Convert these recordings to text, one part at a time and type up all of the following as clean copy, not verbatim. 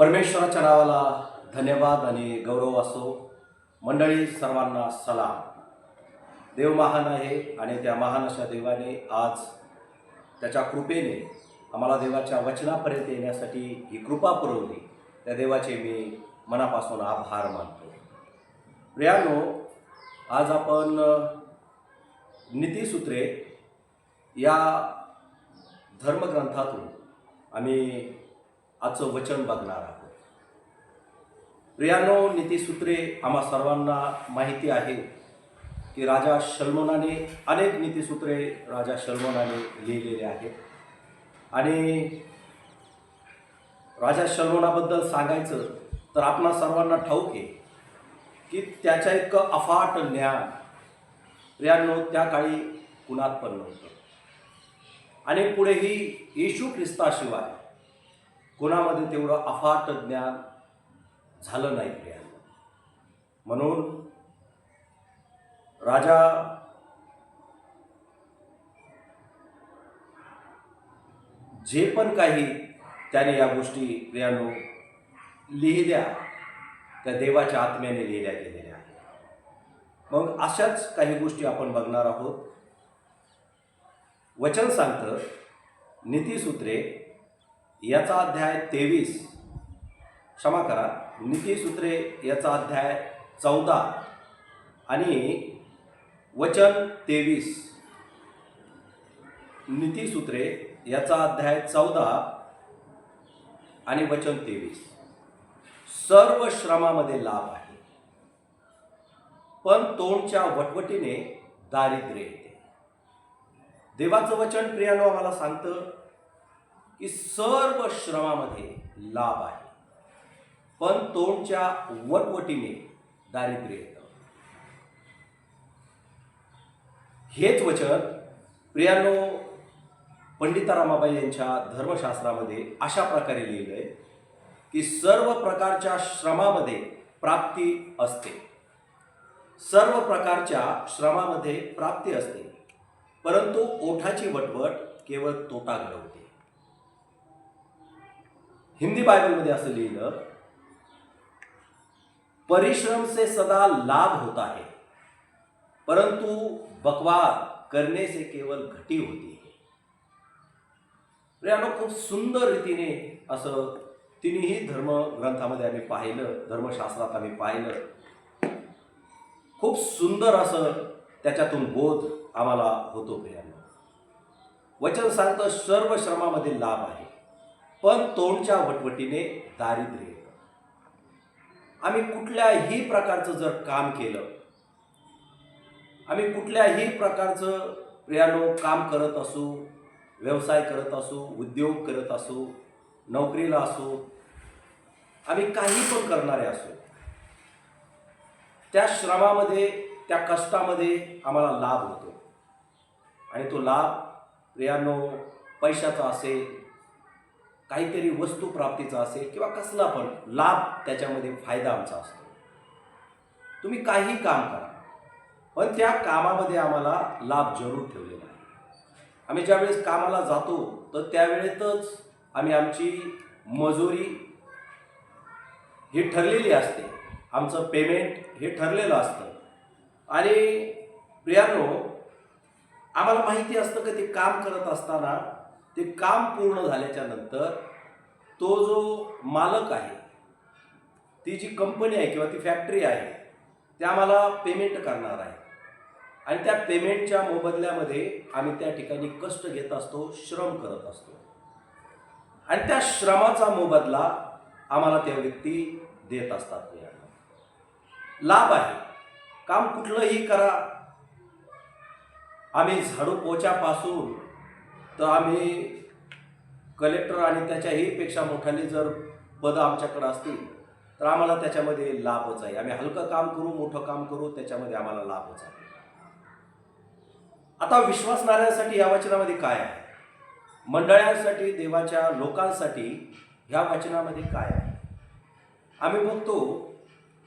परमेश्वराच्या नावाला धन्यवाद आणि गौरव असो. मंडळी सर्वांना सलाम. देव महान आहे आणि त्या महान अशा देवाने आज त्याच्या कृपेने आम्हाला देवाच्या वचनापर्यंत येण्यासाठी ही कृपा पुरवली. त्या देवाचे मी मनापासून आभार मानतो. प्रियानो, आज आपण नीतिसूत्रे या धर्मग्रंथातून आम्ही आजचं वचन बघणार आहोत. प्रियानो, नीतिसूत्रे आम्हा सर्वांना माहिती आहे की राजा शलोमोनाने अनेक नीतिसूत्रे लिहिलेले आहेत. आणि राजा शलोमोनाबद्दल सांगायचं तर आपणा सर्वांना ठाऊक आहे की त्याच्या इतकं अफाट ज्ञान प्रियानो त्या काळी कुणात पण नव्हतं. आणि पुढेही येशू ख्रिस्ताशिवाय कोणामध्ये तेवढं अफाट ज्ञान झालं नाही प्रियानो. म्हणून राजा जे पण काही त्याने या गोष्टी प्रियानो लिहिल्या त्या देवाच्या आत्म्याने लिहिल्या गेलेल्या आहेत. मग अशाच काही गोष्टी आपण बघणार आहोत. वचन सांगतं नीतिसूत्रे याचा अध्याय 23, क्षमा करा, नीतिसूत्रे याचा अध्याय 14 आणि वचन 23. नीतिसूत्रे याचा अध्याय 14 आणि वचन 23. सर्व श्रमामध्ये लाभ आहे, पण तोंडच्या वटवटीने दारिद्र्य येते. देवाचं वचन प्रियानो आम्हाला सांगतं की सर्व श्रमामध्ये लाभ आहे, पण तोंडच्या वटवटीने दारिद्र्य येतं. हेच वचन प्रियानो पंडिता रमाबाई यांच्या धर्मशास्त्रामध्ये अशा प्रकारे लिहिलं आहे की सर्व प्रकारच्या श्रमामध्ये प्राप्ती असते. सर्व प्रकारच्या श्रमामध्ये प्राप्ती असते, परंतु ओठाची वटवट केवळ तोटा घडवते. हिंदी बायबलमध्ये असं लिहिलं, परिश्रम से सदा लाभ होता है, परंतु बकवाद करने से केवल घटी होती है. प्रियानो, खूप सुंदर रीतीने असं तिन्ही धर्मग्रंथामध्ये आम्ही पाहिलं, धर्मशास्त्रात आम्ही पाहिलं. खूप सुंदर असं त्याच्यातून बोध आम्हाला होतो. प्रियानो, वचन सांगतं सर्व श्रमामध्ये लाभ आहे, पण तोंडच्या वटवटीने दारिद्र्य येतं. आम्ही कुठल्याही प्रकारचं जर काम केलं, आम्ही कुठल्याही प्रकारचं प्रियानो काम करत असू, व्यवसाय करत असू, उद्योग करत असू, नोकरीला असू, आम्ही काही पण करणारे असू, त्या श्रमामध्ये त्या कष्टामध्ये आम्हाला लाभ होतो. आणि तो लाभ प्रियानो पैशाचा असेल, काहीतरी वस्तू प्राप्तीचा असेल, किंवा कसला पण लाभ, त्याच्यामध्ये फायदा आमचा असतो. तुम्ही काही काम करा, पण त्या कामामध्ये आम्हाला लाभ जरूर ठेवलेला आहे. आम्ही ज्यावेळेस कामाला जातो तर त्यावेळेतच आम्ही आमची मजुरी ही ठरलेली असते, आमचं पेमेंट हे ठरलेलं असतं. आणि प्रियानो, आम्हाला माहिती असतं की ते काम करत असताना ते काम पूर्ण झाल्याच्या नंतर तो जो मालक आहे, ती जी कंपनी आहे किंवा ती फॅक्टरी आहे, ते आम्हाला पेमेंट करणार आहे. आणि त्या पेमेंटच्या मोबदल्यामध्ये आम्ही त्या ठिकाणी कष्ट घेत असतो, श्रम करत असतो. आणि त्या श्रमाचा मोबदला आम्हाला त्या व्यक्ती देत असतात. लाभ आहे. काम कुठलंही करा, आम्ही झाडू पोछापासून तर आम्ही कलेक्टर आणि त्याच्याही पेक्षा मोठाली जर पदं आमच्याकडे असतील तर आम्हाला त्याच्यामध्ये लाभच आहे. आम्ही हलकं काम करू, मोठं काम करू, त्याच्यामध्ये आम्हाला लाभच आहे. आता विश्वासणाऱ्यांसाठी या वचनामध्ये काय आहे? मंडळांसाठी, देवाच्या लोकांसाठी ह्या वचनामध्ये काय आहे? आम्ही बघतो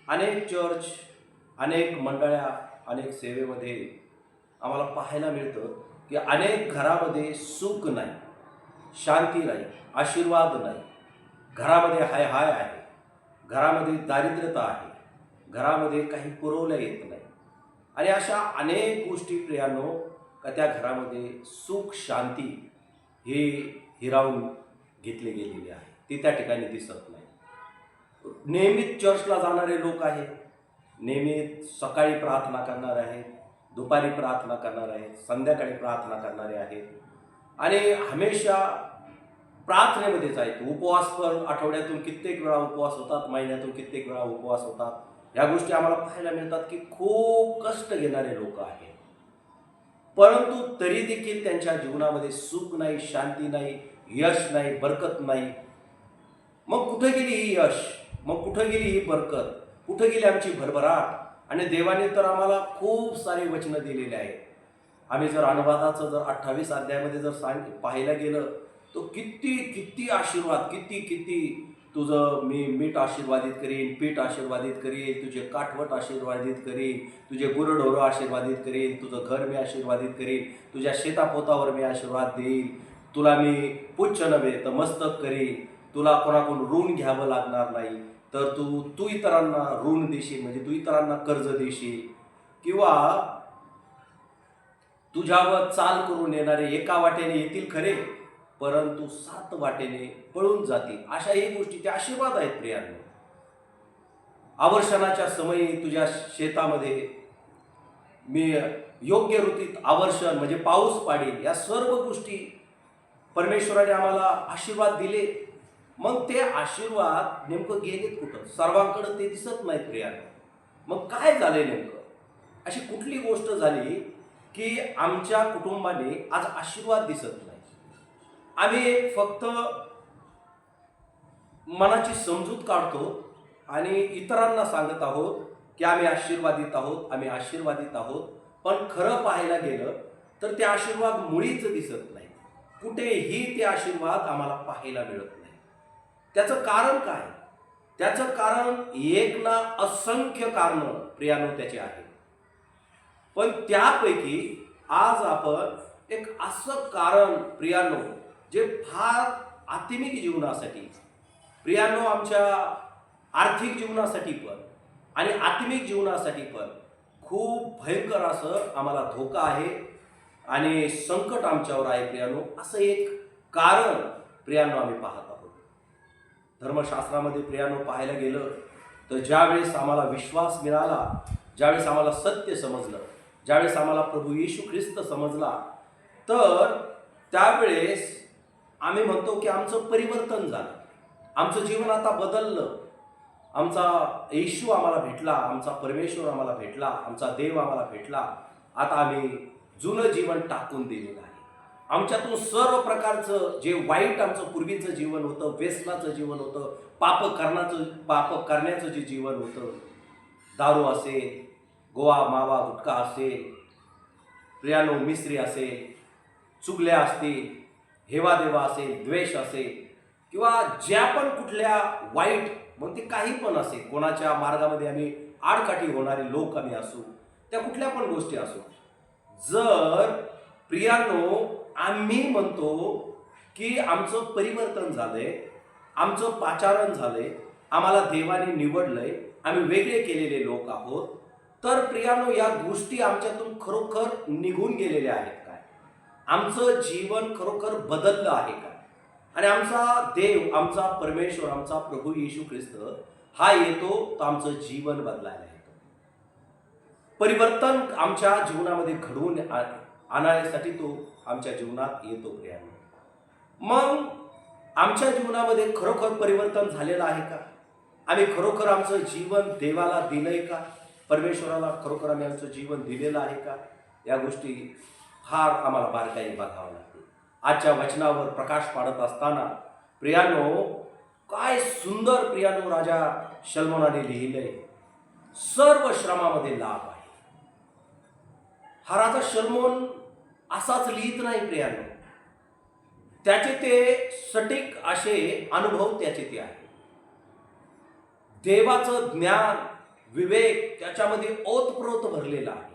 अनेक चर्च, अनेक मंडळ्या, अनेक सेवेमध्ये आम्हाला पाहायला मिळतं की अनेक घरामध्ये सुख नाही, शांती नाही, आशीर्वाद नाही. घरामध्ये हाय हाय आहे, घरामध्ये दारिद्र्यता आहे, घरामध्ये काही पुरवल्या येत नाही आणि अशा अनेक गोष्टी प्रियानो का त्या घरामध्ये सुख शांती हे हिरावून घेतले गेलेले आहे, ते त्या ठिकाणी दिसत नाही. नियमित चर्चला जाणारे लोक आहेत, नियमित सकाळी प्रार्थना करणारे आहेत, दुपारी प्रार्थना करणारे आहेत, संध्याकाळी प्रार्थना करणारे आहेत आणि हमेशा प्रार्थनेमध्येच आहेत. उपवास पण आठवड्यातून कित्येक वेळा उपवास होतात, महिन्यातून कित्येक वेळा उपवास होतात. ह्या गोष्टी आम्हाला पाहायला मिळतात की खूप कष्ट घेणारे लोक आहेत, परंतु तरी देखील त्यांच्या जीवनामध्ये सुख नाही, शांती नाही, यश नाही, बरकत नाही. मग कुठे गेली ही यश, मग कुठे गेली ही बरकत, कुठे गेली आमची भरभराट? आणि देवाने तर आम्हाला खूप सारे वचनं दिलेले आहेत. आम्ही जर अनुवादाचं जर 28 अध्यायामध्ये जर पाहायला गेलं तो किती किती आशीर्वाद, किती किती तुझं मी मीठ आशीर्वादित करीन, पीठ आशीर्वादित करीन, तुझे काठवट आशीर्वादित करीन, तुझे गुरढोरं आशीर्वादित करीन, तुझं घर मी आशीर्वादित करीन, तुझ्या शेतापोतावर मी आशीर्वाद देईन, तुला मी पुच्छ नव्हे तर मस्तक करीन, तुला कोणाकडून ऋण घ्यावं लागणार नाही, तर तू इतरांना ऋण देशील, म्हणजे तू इतरांना कर्ज देशील, किंवा तुझ्यावर चाल करून येणारे एका वाटेने येतील खरे, परंतु 7 वाटेने पळून जातील. अशा ही गोष्टी त्या आशीर्वाद आहेत प्रियांनो. आवर्षणाच्या समयी तुझ्या शेतामध्ये मी योग्य ऋतूत आवर्षण म्हणजे पाऊस पाडेल. या सर्व गोष्टी परमेश्वराने आम्हाला आशीर्वाद दिले. मग ते आशीर्वाद नेमकं गेलेत कुठं? सर्वांकडे ते दिसत नाहीत प्रियांनो. मग काय झाले नेमकं? अशी कुठली गोष्ट झाली की आमच्या कुटुंबाने आज आशीर्वाद दिसत नाही? आम्ही फक्त मनाची समजूत काढतो आणि इतरांना सांगत आहोत की आम्ही आशीर्वादित आहोत, आम्ही आशीर्वादित आहोत, पण खरं पाहायला गेलं तर ते आशीर्वाद मुळीच दिसत नाही. कुठेही ते आशीर्वाद आम्हाला पाहायला मिळत नाही. त्याचं कारण काय? त्याचं कारण एक ना असंख्य कारणं प्रियानो त्याचे आहेत, पण त्यापैकी आज आपण एक असं कारण प्रियानो जे फार आत्मिक जीवनासाठी, प्रियानो आमच्या आर्थिक जीवनासाठी पण आणि आत्मिक जीवनासाठी पण खूप भयंकर असं आम्हाला धोका आहे आणि संकट आमच्यावर आहे प्रियानो. असं एक कारण प्रियानो आम्ही पाहत आहोत. धर्मशास्त्रामध्ये प्रियानो पाहायला गेलं तर ज्यावेळेस आम्हाला विश्वास मिळाला, ज्यावेळेस आम्हाला सत्य समजलं, ज्यावेळेस आम्हाला प्रभू येशू ख्रिस्त समजला, तर त्यावेळेस आम्ही म्हणतो की आमचं परिवर्तन झालं, आमचं जीवन आता बदललं. आमचा येशू आम्हाला भेटला, आमचा परमेश्वर आम्हाला भेटला, आमचा देव आम्हाला भेटला. आता आम्ही जुनं जीवन टाकून दिलेलं आहे. आमच्यातून सर्व प्रकारचं जे वाईट आमचं पूर्वीचं जीवन होतं, व्यसनाचं जीवन होतं, पाप करण्याचं जे जीवन होतं, दारू असेल, गोवा मावा गुटखा असेल, प्रियानो मिस्त्री असेल, चुगल्या असतील, हेवादेवा असेल, द्वेष असेल, किंवा ज्या पण कुठल्या वाईट, मग ते काही पण असेल, कोणाच्या मार्गामध्ये आम्ही आडकाठी होणारे लोक आम्ही असू, त्या कुठल्या पण गोष्टी असू, जर प्रियानो आम्ही म्हणतो की आमचं परिवर्तन झालंय, आमचं पाचारण झालंय, आम्हाला देवाने निवडलंय, आम्ही वेगळे केलेले लोक आहोत, तर प्रियानो या गोष्टी आमच्यातून खरोखर निघून गेलेल्या आहेत काय? आमचं जीवन खरोखर बदललं आहे का? आणि आमचा देव, आमचा परमेश्वर, आमचा प्रभू येशू ख्रिस्त हा येतो तर आमचं जीवन बदलायला येतो. परिवर्तन आमच्या जीवनामध्ये घडवून आणण्यासाठी तो आमच्या जीवनात येतो प्रियानो. मग आमच्या जीवनामध्ये खरोखर परिवर्तन झालेलं आहे का? आम्ही खरोखर आमचं जीवन देवाला दिलंय का? परमेश्वराला खरोखर आम्ही आमचं जीवन दिलेलं आहे का? या गोष्टी फार आम्हाला बारकाईने बघावं लागते. आजच्या वचनावर प्रकाश पाडत असताना प्रियानो, काय सुंदर प्रियानो राजा शलोमोनाने लिहिलंय, सर्व श्रमामध्ये लाभ आहे. हा राजा शलोमोन असाच लिहित नाही प्रियानो, त्याचे ते सटीक असे अनुभव त्याचे ते आहे. देवाचं ज्ञान, विवेक त्याच्यामध्ये ओतप्रोत भरलेला आहे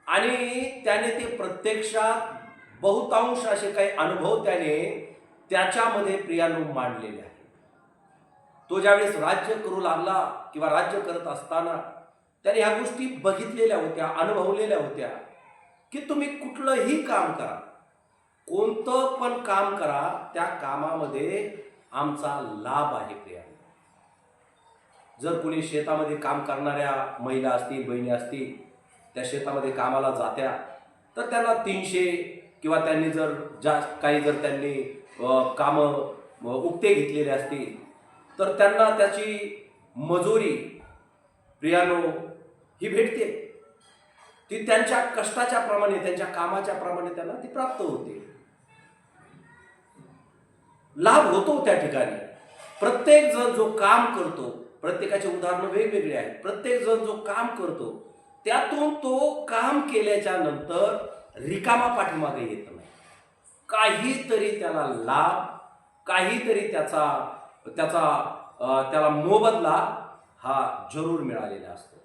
आणि त्याने ते प्रत्यक्षात बहुतांश असे काही अनुभव त्याने त्याच्यामध्ये प्रियानो मांडलेले आहेत. तो ज्यावेळेस राज्य करू लागला किंवा राज्य करत असताना त्याने ह्या गोष्टी बघितलेल्या होत्या, अनुभवलेल्या होत्या, की तुम्ही कुठलंही काम करा, कोणतं पण काम करा, त्या कामामध्ये आमचा लाभ आहे प्रिया. जर कोणी शेतामध्ये काम करणाऱ्या महिला असतील, बहिणी असतील, त्या शेतामध्ये कामाला जात्या, तर त्यांना 300 किंवा त्यांनी जर काही जर त्यांनी कामं उक्ते घेतलेले असतील तर त्यांना त्याची मजुरी प्रियानो ही भेटते. ती त्यांच्या कष्टाच्या प्रमाणे, त्यांच्या कामाच्या प्रमाणे त्यांना ती प्राप्त होते, लाभ होतो त्या ठिकाणी. प्रत्येक जण जो काम करतो, प्रत्येकाचे उदाहरण वेगवेगळे आहेत, प्रत्येक जण जो काम करतो त्यातून तो काम केल्याच्या नंतर रिकामा पाठीमागे येत नाही. काहीतरी त्याला लाभ, काहीतरी त्याला मोबदला हा जरूर मिळालेला असतो.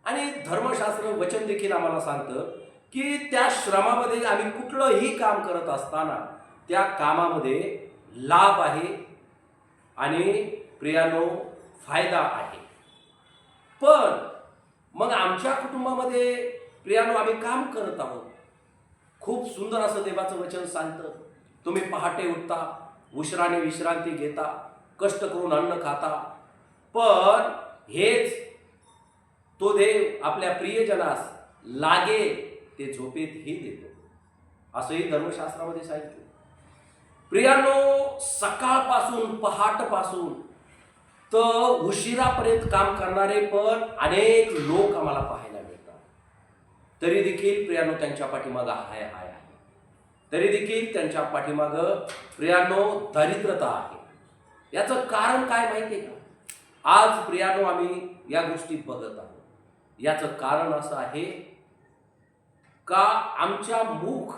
आणि धर्मशास्त्र वचन देखील आम्हाला सांगतं की त्या श्रमामध्ये आम्ही कुठलंही काम करत असताना त्या कामामध्ये लाभ आहे आणि प्रियानो फायदा आहे. पण मग आमच्या कुटुंबामध्ये प्रियानो आम्ही काम करत आहोत. खूप सुंदर असं देवाचं वचन सांगतं, तुम्ही पहाटे उठता, उशिराने विश्रांती घेता, कष्ट करून अन्न खाता, पण हेच तो देव आपल्या प्रियजनास लागे ते झोपेतही देतो, असंही धर्मशास्त्रामध्ये सांगितलं. प्रियानो, सकाळपासून पहाटपासून तर उशिरापर्यंत काम करणारे पण अनेक लोक आम्हाला पाहायला मिळतात. तरी देखील प्रियानो त्यांच्या पाठीमागं हाय आहे, तरी देखील त्यांच्या पाठीमागं प्रियानो दारिद्रता आहे. याचं कारण काय माहिती आहे का? आज प्रियानो आम्ही या गोष्टी बघत आहोत. याचं कारण असं आहे का आमच्या मुख,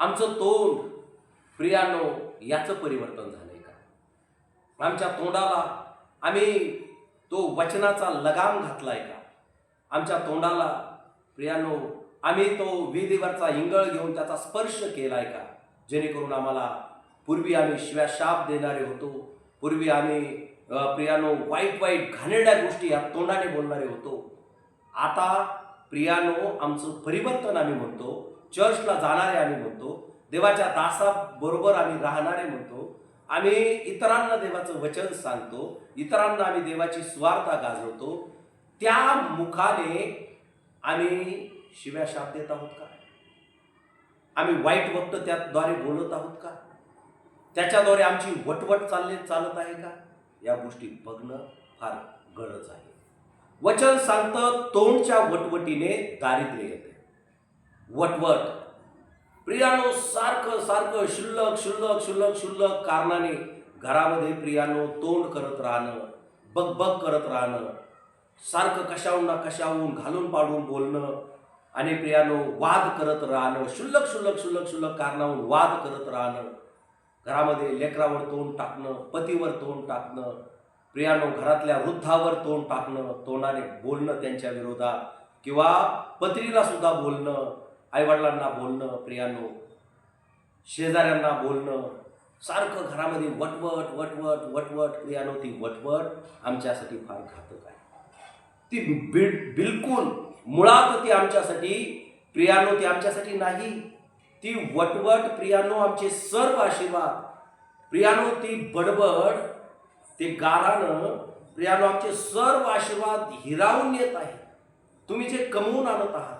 आमचं तोंड प्रियानो याचं परिवर्तन झालंय का? आमच्या तोंडाला आम्ही तो वचनाचा लगाम घातलाय का? आमच्या तोंडाला प्रियानो आम्ही तो विधीवरचा इंगळ घेऊन त्याचा स्पर्श केलाय का? जेणेकरून आम्हाला, पूर्वी आम्ही शिव्या शाप देणारे होतो, पूर्वी आम्ही प्रियानो वाईट घाणेरड्या गोष्टी या तोंडाने बोलणारे होतो. आता प्रियानो आमचं परिवर्तन आम्ही म्हणतो, चर्चला जाणारे आम्ही म्हणतो, देवाच्या दासाबरोबर आम्ही राहणारे म्हणतो, आम्ही इतरांना देवाचं वचन सांगतो, इतरांना आम्ही देवाची स्वार्था गाजवतो. त्या मुखाने आम्ही शिव्या शाप देत आहोत का? आम्ही वाईट वक्त त्याद्वारे बोलत आहोत का? त्याच्याद्वारे आमची वटवट चालत आहे का? या गोष्टी बघणं फार गरज आहे. वचन सांगतं, तोंडच्या वटवटीने दारिद्र्य येते. वटवट प्रियानो सारखं शुल्लक कारणाने घरामध्ये प्रियानो तोंड करत राहणं, बग करत राहणं, सारखं कशाहून घालून पाडून बोलणं आणि प्रियानो वाद करत राहणं, शुल्लक कारणाहून वाद करत राहणं, घरामध्ये लेकरावर तोंड टाकणं, पतीवर तोंड टाकणं, प्रियानो घरातल्या वृद्धावर तोंड टाकणं, तोंडाने बोलणं त्यांच्या विरोधात, किंवा पत्नीला सुद्धा बोलणं, आईवडिलांना बोलणं, प्रियानो शेजाऱ्यांना बोलणं, सारखं घरामध्ये वटवट प्रियानो. ती वटवट आमच्यासाठी फार घातक आहे. ती बिलकुल मुळात ती आमच्यासाठी प्रियानो, ती आमच्यासाठी नाही. ती वटवट प्रियानो आमचे सर्व आशीर्वाद, प्रियानो ती बडबड, ते गारानं प्रियानो आमचे सर्व आशीर्वाद हिरावून येत आहे. तुम्ही जे कमवून आणत आहात,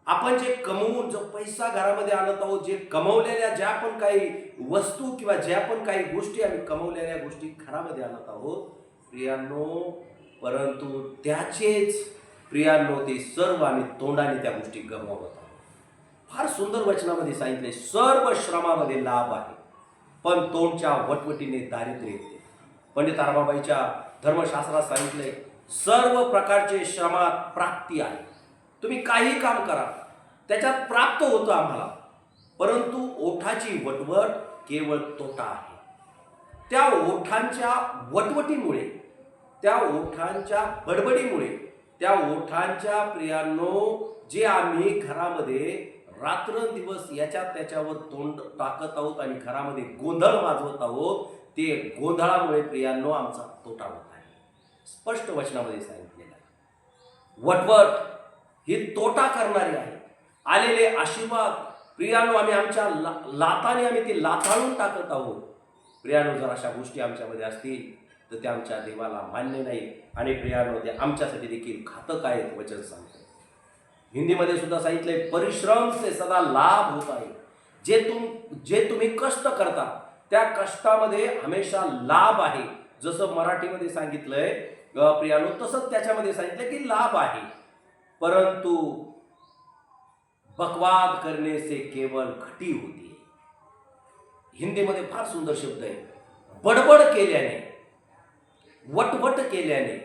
आपण जे कमवून, जो पैसा घरामध्ये आणत आहोत, जे कमवलेल्या ज्या पण काही वस्तू किंवा ज्या पण काही गोष्टी आम्ही कमवलेल्या गोष्टी घरामध्ये आणत आहोत प्रियानो, परंतु त्याचेच प्रियानो ते सर्व आम्ही तोंडाने त्या गोष्टी गमावत आहोत. फार सुंदर वचनामध्ये सांगितले, सर्व श्रमामध्ये लाभ आहे, पण तोंडच्या वटवटीने दारिद्र्य येते. पंडित ताराबाईच्या धर्मशास्त्रात सांगितले, सर्व प्रकारचे श्रमात प्राप्ती आहे. तुम्ही काही काम करा, त्याच्यात प्राप्त होतं आम्हाला, परंतु ओठाची वटवट केवळ तोटा आहे. त्या ओठांच्या वटवटीमुळे, त्या ओठांच्या बडबडीमुळे, त्या ओठांच्या प्रियानो जे आम्ही घरामध्ये रात्रंदिवस याच्यावर तोंड टाकत आहोत आणि घरामध्ये गोंधळ माजवत आहोत, ते गोंधळामुळे प्रियांनो आमचा तोटा होत आहे. स्पष्ट वचनामध्ये सांगितलेलं आहे. वटवट ही तोटा करणारी आहे. आलेले आशीर्वाद प्रियांनो आम्ही आमच्या लाताने आम्ही ते लाथाळून टाकत आहोत. प्रियांनो जर अशा गोष्टी आमच्यामध्ये असतील तर ते आमच्या देवाला मान्य नाही आणि प्रियांनो ते आमच्यासाठी देखील घातक आहेत. वचन सांगते हिंदीमध्ये सुद्धा सांगितले, परिश्रम से सदा लाभ होत आहे. जे तुम्ही कष्ट करता त्या कष्टामध्ये हमेशा लाभ आहे. जसं मराठीमध्ये सांगितलंय प्रियांनो तसंच त्याच्यामध्ये सांगितलं की लाभ आहे. परंतु बकवाद करने से केवल घटी होती है. हिंदीमध्ये फार सुंदर शब्द आहे. बडबड केल्याने, वटवट केल्याने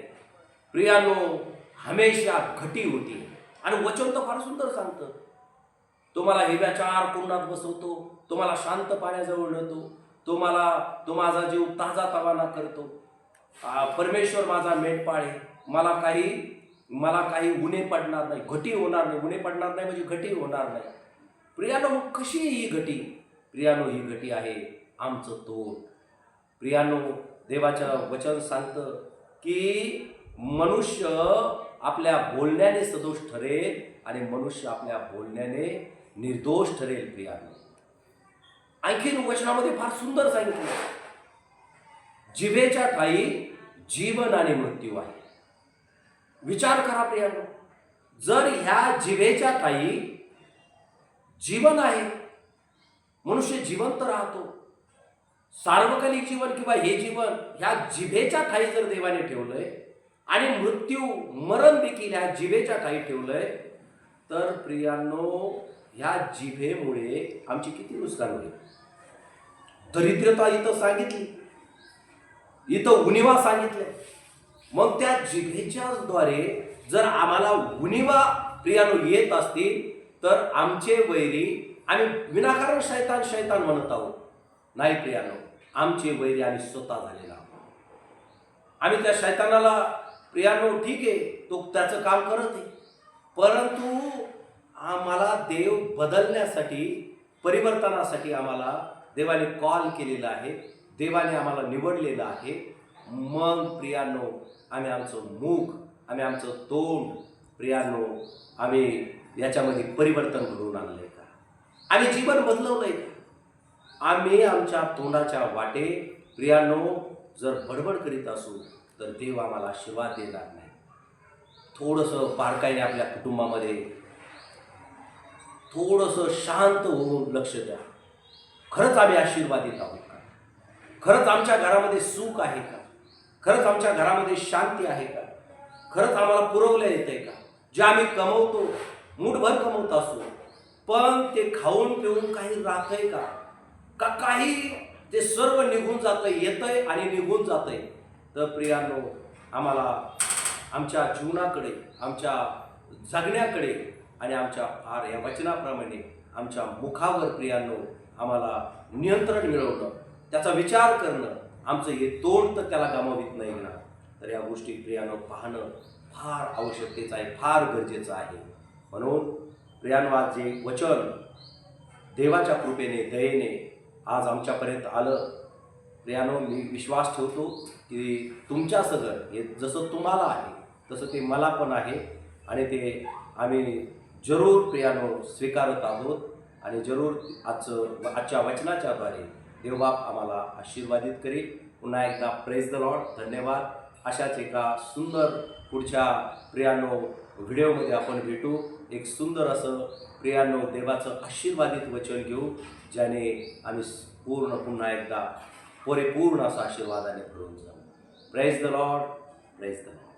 प्रियांनो हमेशा घटी होती. आणि वचन तर फार सुंदर सांगतं. तुम्हाला हिरव्याचार कुंडात बसवतो, तुम्हाला शांत पाण्याजवळ नेतो, तो माझा जीव ताजा तवाना करतो. परमेश्वर माझा मेंढपाळ आहे. मला काही उणे पडणार नाही, घटी होणार नाही. उणे पडणार नाही म्हणजे घटी होणार नाही. प्रियांनो कशी ही घटी? प्रियांनो ही घटी आहे आमचं तोड. प्रियांनो देवाचं वचन सांगतं की मनुष्य आपल्या बोलण्याने सदोष ठरेल आणि मनुष्य आपल्या बोलण्याने निर्दोष ठरेल. प्रियांनो आणखीन वचनामध्ये फार सुंदर सांगितलं, जिभेच्या ठाई जीवन आणि मृत्यू आहे. विचार करा प्रियांनो, जर ह्या जिभेच्या ठाई जीवन आहे, मनुष्य जिवंत राहतो, सार्वकालिक जीवन किंवा हे जीवन ह्या जिभेच्या ठाई जर देवाने ठेवलंय आणि मृत्यू मरण देखील ह्या जिभेच्या ठाई ठेवलंय, तर प्रियांनो ह्या जिभेमुळे आमची किती नुकसान होईल. दरिद्रता इथं सांगितली, इथं उणिवा सांगितले. मग त्या जिभेच्या द्वारे जर आम्हाला उणिवा प्रियांनो येत असतील तर आमचे वैरी आम्ही विनाकारण शैतान म्हणत आहोत. नाही प्रियांनो, आमचे वैरी आम्ही स्वतः झालेला आहोत. आम्ही त्या शैतानाला प्रियांनो ठीक आहे, तो त्याचं काम करत आहे, परंतु आम्हाला देव बदलण्यासाठी, परिवर्तनासाठी आम्हाला देवाने कॉल केलेला आहे, देवाने आम्हाला निवडलेलं आहे. मग प्रियांनो आम्ही आमचं मुख, आम्ही आमचं तोंड प्रियांनो आम्ही याच्यामध्ये परिवर्तन घडवून आणलंय का? आम्ही जीवन बदलवलंय का? आम्ही आमच्या तोंडाच्या वाटे प्रियांनो जर बडबड करीत असू तर देव आम्हाला आशीर्वाद देणार नाही. थोडंसं बारकाईने आपल्या कुटुंबामध्ये थोडंसं शांत होऊन लक्ष द्या. खरंच आम्ही आशीर्वादित आहोत का? खरंच आमच्या घरामध्ये सुख आहे का? खरंच आमच्या घरामध्ये शांती आहे का? खरंच आम्हाला पुरवल्या येते का? जे आम्ही कमवतो, मूठभर कमवत असू, पण ते खाऊन पिऊन काही राहतंय का? का काही ते सर्व निघून जातंय, येतंय आणि निघून जातंय? तर प्रियांनो आम्हाला आमच्या जीवनाकडे, आमच्या जगण्याकडे आणि आमच्या फार या वचनाप्रमाणे आमच्या मुखावर प्रियांनो आम्हाला नियंत्रण मिळवणं, त्याचा विचार करणं, आमचं हे तोंड तर त्याला गमावित नाही ना. तर या गोष्टी प्रियांनो पाहणं फार आवश्यकतेचं आहे, फार गरजेचं आहे. म्हणून प्रियांनो आज जे वचन देवाच्या कृपेने, दयेने आज आमच्यापर्यंत आलं, प्रियांनो मी विश्वास ठेवतो की तुमच्या सगळं हे जसं तुम्हाला आहे तसं ते मला पण आहे आणि ते आम्ही जरूर प्रियांनो स्वीकारत आहोत आणि जरूर आजच्या वचनाच्याद्वारे देवबाप आम्हाला आशीर्वादित करेल. पुन्हा एकदा प्रेज द लॉर्ड. धन्यवाद. अशाच एका सुंदर पुढच्या प्रियांनो व्हिडिओमध्ये आपण भेटू. एक सुंदर असं प्रियांनो देवाचं आशीर्वादित वचन घेऊ, ज्याने आम्ही पुन्हा एकदा परिपूर्ण असा आशीर्वादाने भरून जाऊ. Praise the Lord. Praise the Lord.